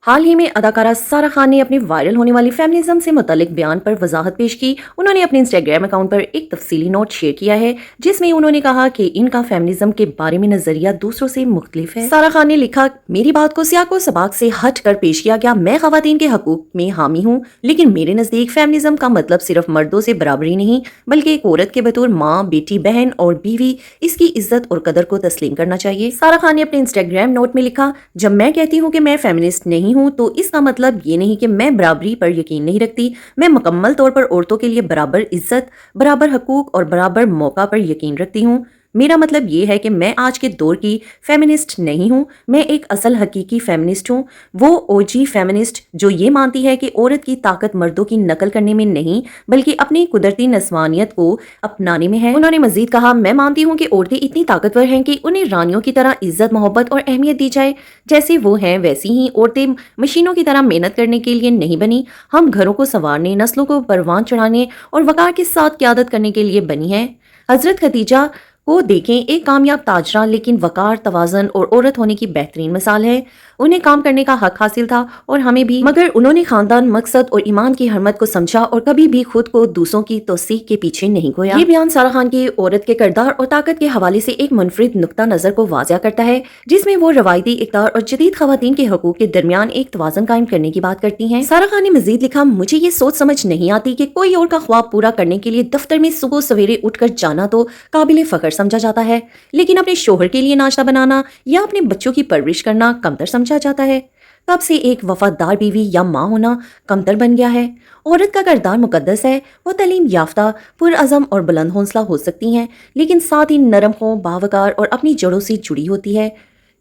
حال ہی میں اداکارہ سارہ خان نے اپنے وائرل ہونے والی فیمنزم سے متعلق بیان پر وضاحت پیش کی۔ انہوں نے اپنے انسٹاگرام اکاؤنٹ پر ایک تفصیلی نوٹ شیئر کیا ہے جس میں انہوں نے کہا کہ ان کا فیمنزم کے بارے میں نظریہ دوسروں سے مختلف ہے۔ سارہ خان نے لکھا، میری بات کو سیاق و سباق سے ہٹ کر پیش کیا گیا۔ میں خواتین کے حقوق میں حامی ہوں، لیکن میرے نزدیک فیمنزم کا مطلب صرف مردوں سے برابری نہیں بلکہ ایک عورت کے بطور ماں، بیٹی، بہن اور بیوی اس کی عزت اور قدر کو تسلیم کرنا چاہیے۔ سارہ خان نے اپنے انسٹاگرام نوٹ میں لکھا، جب میں کہتی ہوں کہ میں فیمنسٹ نہیں ہوں تو اس کا مطلب یہ نہیں کہ میں برابری پر یقین نہیں رکھتی۔ میں مکمل طور پر عورتوں کے لیے برابر عزت، برابر حقوق اور برابر موقع پر یقین رکھتی ہوں۔ میرا مطلب یہ ہے کہ میں آج کے دور کی فیمنسٹ نہیں ہوں، میں ایک اصل حقیقی فیمنسٹ ہوں، وہ اوجی فیمنسٹ جو یہ مانتی ہے کہ عورت کی طاقت مردوں کی نقل کرنے میں نہیں بلکہ اپنی قدرتی نسوانیت کو اپنانے میں ہے۔ انہوں نے مزید کہا، میں مانتی ہوں کہ عورتیں اتنی طاقتور ہیں کہ انہیں رانیوں کی طرح عزت، محبت اور اہمیت دی جائے۔ جیسے وہ ہیں ویسی ہی عورتیں مشینوں کی طرح محنت کرنے کے لیے نہیں بنی، ہم گھروں کو سنوارنے، نسلوں کو پروان چڑھانے اور وقار کے ساتھ قیادت کرنے کے لیے بنی ہیں۔ حضرت خدیجہ کو دیکھیں، ایک کامیاب تاجرہ لیکن وقار، توازن اور عورت ہونے کی بہترین مثال ہے۔ انہیں کام کرنے کا حق حاصل تھا اور ہمیں بھی، مگر انہوں نے خاندان، مقصد اور ایمان کی حرمت کو سمجھا اور کبھی بھی خود کو دوسروں کی توثیق کے پیچھے نہیں گویا۔ یہ بیان سارہ خان کی عورت کے کردار اور طاقت کے حوالے سے ایک منفرد نقطہ نظر کو واضح کرتا ہے جس میں وہ روایتی اقدار اور جدید خواتین کے حقوق کے درمیان ایک توازن قائم کرنے کی بات کرتی ہیں۔ سارہ خان نے مزید لکھا، مجھے یہ سوچ سمجھ نہیں آتی کہ کوئی اور کا خواب پورا کرنے کے لیے دفتر میں صبح سویرے اٹھ کر جانا تو قابل فخر سمجھا جاتا ہے، لیکن اپنے شوہر کے لیے ناشتہ بنانا یا اپنے بچوں کی پرورش کرنا کمتر سمجھا جاتا ہے۔ کب سے ایک وفادار بیوی یا ماں ہونا کمتر بن گیا ہے؟ عورت کا کردار مقدس ہے، وہ تعلیم یافتہ، پرعزم اور بلند حوصلہ ہو سکتی ہیں لیکن ساتھ ہی نرم خو، باوقار اور اپنی جڑوں سے جڑی ہوتی ہے۔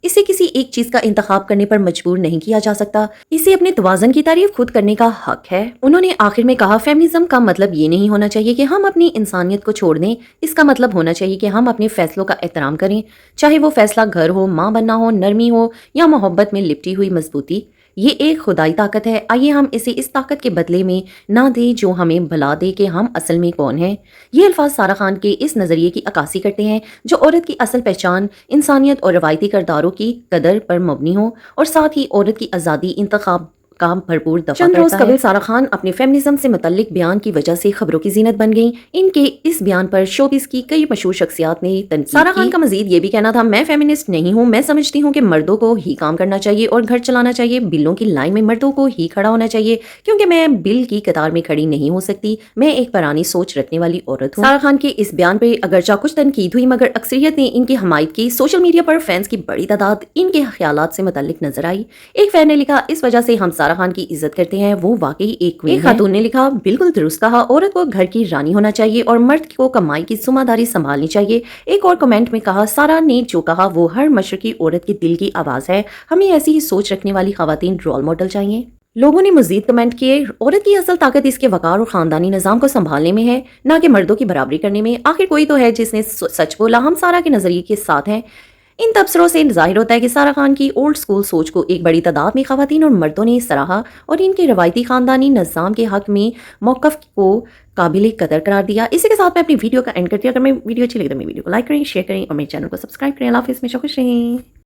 اسے کسی ایک چیز کا انتخاب کرنے پر مجبور نہیں کیا جا سکتا، اسے اپنے توازن کی تعریف خود کرنے کا حق ہے۔ انہوں نے آخر میں کہا، فیمنزم کا مطلب یہ نہیں ہونا چاہیے کہ ہم اپنی انسانیت کو چھوڑ دیں، اس کا مطلب ہونا چاہیے کہ ہم اپنے فیصلوں کا احترام کریں، چاہے وہ فیصلہ گھر ہو، ماں بننا ہو، نرمی ہو یا محبت میں لپٹی ہوئی مضبوطی۔ یہ ایک خدائی طاقت ہے، آئیے ہم اسے اس طاقت کے بدلے میں نہ دیں جو ہمیں بھلا دے کہ ہم اصل میں کون ہیں۔ یہ الفاظ سارہ خان کے اس نظریے کی عکاسی کرتے ہیں جو عورت کی اصل پہچان، انسانیت اور روایتی کرداروں کی قدر پر مبنی ہو اور ساتھ ہی عورت کی آزادی انتخاب کا بھرپور دفاع کرتا ہے۔ چند روز قبل سارہ خان اپنے فیمنزم سے متعلق بیان کی وجہ سے خبروں کی زینت بن گئیں۔ ان کے اس بیان پر شوبز کی کئی مشہور شخصیات نے تنقید کی۔ سارہ خان کا مزید یہ بھی کہنا تھا، میں فیمنسٹ نہیں ہوں، میں سمجھتی ہوں کہ مردوں کو ہی کام کرنا چاہیے اور گھر چلانا چاہیے، بلوں کی لائن میں مردوں کو ہی کھڑا ہونا چاہیے کیونکہ میں بل کی قطار میں کھڑی نہیں ہو سکتی، میں ایک پرانی سوچ رکھنے والی عورت ہوں۔ سارہ خان کے اس بیان پہ اگرچہ کچھ تنقید ہوئی مگر اکثریت نے ان کی حمایت کی۔ سوشل میڈیا پر فینس کی بڑی تعداد ان کے خیالات سے متعلق نظر آئی۔ ایک فین نے لکھا، اس وجہ سے ہم سارہ خان کی عزت کرتے ہیں، وہ واقعی ایک کوئین ہے۔ ایک خاتون نے لکھا، بالکل درست کہا، عورت کو گھر کی رانی ہونا چاہیے اور مرد کو کمائی کی ذمہ داری سنبھالنی چاہیے۔ ایک اور کمنٹ میں کہا، سارہ نے جو کہا وہ ہر مشرقی عورت کے دل کی آواز ہے، ہمیں ایسی ہی سوچ رکھنے والی خواتین رول ماڈل چاہیے۔ لوگوں نے مزید کمنٹ کیے، عورت کی اصل طاقت اس کے وقار اور خاندانی نظام کو سنبھالنے میں ہے، نہ کہ مردوں کی برابری کرنے میں۔ آخر کوئی تو ہے جس نے سچ بولا، ہم سارہ کے نظریے کے ساتھ ہیں۔ ان تبصروں سے ظاہر ہوتا ہے کہ سارہ خان کی اولڈ سکول سوچ کو ایک بڑی تعداد میں خواتین اور مردوں نے سراہا اور ان کے روایتی خاندانی نظام کے حق میں موقف کو قابل قدر قرار دیا۔ اسی کے ساتھ میں اپنی ویڈیو کا اینڈ کرتی ہوں۔ اگر میں ویڈیو اچھی لگے تو میری ویڈیو کو لائک کریں، شیئر کریں اور میرے چینل کو سبسکرائب کریں۔ اللہ حافظ، میں خوش رہیں۔